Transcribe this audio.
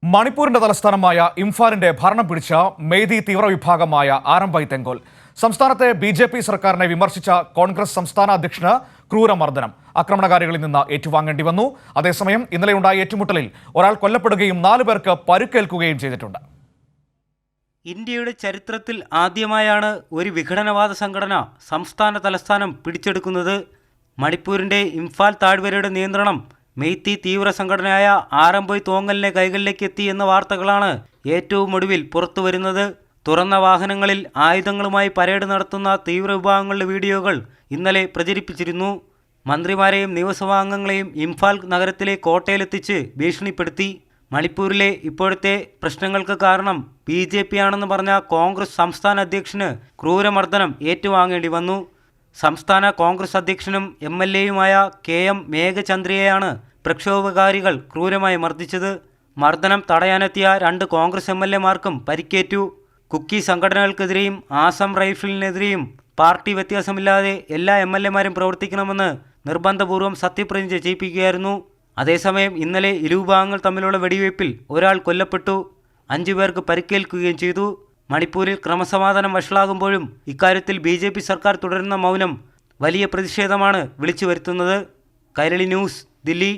മണിപ്പൂരിന്റെ തലസ്ഥാനമായ ഇംഫാലിന്റെ ഭരണം പിടിച്ച മെയ്തി തീവ്രവിഭാഗമായ ആരംഭൈ തെങ്കോൽ സംസ്ഥാനത്തെ ബി.ജെ.പി. സർക്കാരിനെ വിമർശിച്ച കോൺഗ്രസ് സംസ്ഥാന അധ്യക്ഷന് ക്രൂരമർദ്ദനം ആക്രമണകാരികളിൽ നിന്ന് ഏറ്റുവാങ്ങേണ്ടി വന്നു. അതേസമയം ഇന്നലെയുണ്ടായ ഏറ്റുമുട്ടലിൽ ഒരാൾ കൊല്ലപ്പെടുകയും 4 പേർക്ക് പരുക്കേൽക്കുകയും ചെയ്തിട്ടുണ്ട്. ഇന്ത്യയുടെ ചരിത്രത്തിൽ ആദ്യമായാണ് ഒരു വിഘടനവാദ സംഘടന സംസ്ഥാന തലസ്ഥാനം പിടിച്ചെടുക്കുന്നത്. മണിപ്പൂരിന്റെ ഇംഫാൽ താഴ്വരയുടെ നിയന്ത്രണം മെയ്തി തീവ്ര സംഘടനയായ ആരംഭോയ് തോങ്ങലിന്റെ കൈകളിലേക്ക് എത്തി എന്ന വാർത്തകളാണ് ഏറ്റവും ഒടുവിൽ പുറത്തുവരുന്നത്. തുറന്ന വാഹനങ്ങളിൽ ആയുധങ്ങളുമായി പരേഡ് നടത്തുന്ന തീവ്രവിഭാഗങ്ങളുടെ വീഡിയോകൾ ഇന്നലെ പ്രചരിപ്പിച്ചിരുന്നു. മന്ത്രിമാരെയും നിയമസഭാ അംഗങ്ങളെയും ഇംഫാൽ നഗരത്തിലെ കോട്ടയിലെത്തിച്ച് ഭീഷണിപ്പെടുത്തി. മണിപ്പൂരിലെ ഇപ്പോഴത്തെ പ്രശ്നങ്ങൾക്ക് കാരണം ബി.ജെ.പി. ആണെന്ന് പറഞ്ഞ കോൺഗ്രസ് സംസ്ഥാന അധ്യക്ഷന് ക്രൂരമർദ്ദനം ഏറ്റുവാങ്ങേണ്ടി വന്നു. സംസ്ഥാന കോൺഗ്രസ് അധ്യക്ഷനും എം.എൽ.എയുമായ കെ.എം. മേഘചന്ദ്രയെയാണ് പ്രക്ഷോഭകാരികൾ ക്രൂരമായി മർദ്ദിച്ചത്. മർദ്ദനം തടയാനെത്തിയ 2 കോൺഗ്രസ് എം.എൽ.എമാർക്കും പരിക്കേറ്റു. കുക്കി സംഘടനകൾക്കെതിരെയും ആസം റൈഫിളിനെതിരെയും പാർട്ടി വ്യത്യാസമില്ലാതെ എല്ലാ എം.എൽ.എമാരും പ്രവർത്തിക്കണമെന്ന് നിർബന്ധപൂർവ്വം സത്യപ്രതിജ്ഞ ചെയ്യിപ്പിക്കുകയായിരുന്നു. അതേസമയം ഇന്നലെ ഇരുവിഭാഗങ്ങൾ തമ്മിലുള്ള വെടിവയ്പിൽ ഒരാൾ കൊല്ലപ്പെട്ടു, 5 പേർക്ക് പരിക്കേൽക്കുകയും ചെയ്തു. മണിപ്പൂരിൽ ക്രമസമാധാനം വഷളാകുമ്പോഴും ഇക്കാര്യത്തിൽ ബി.ജെ.പി. സർക്കാർ തുടരുന്ന മൗനം വലിയ പ്രതിഷേധമാണ് വിളിച്ചു വരുത്തുന്നത്. കൈരളി ന്യൂസ്, ദില്ലി.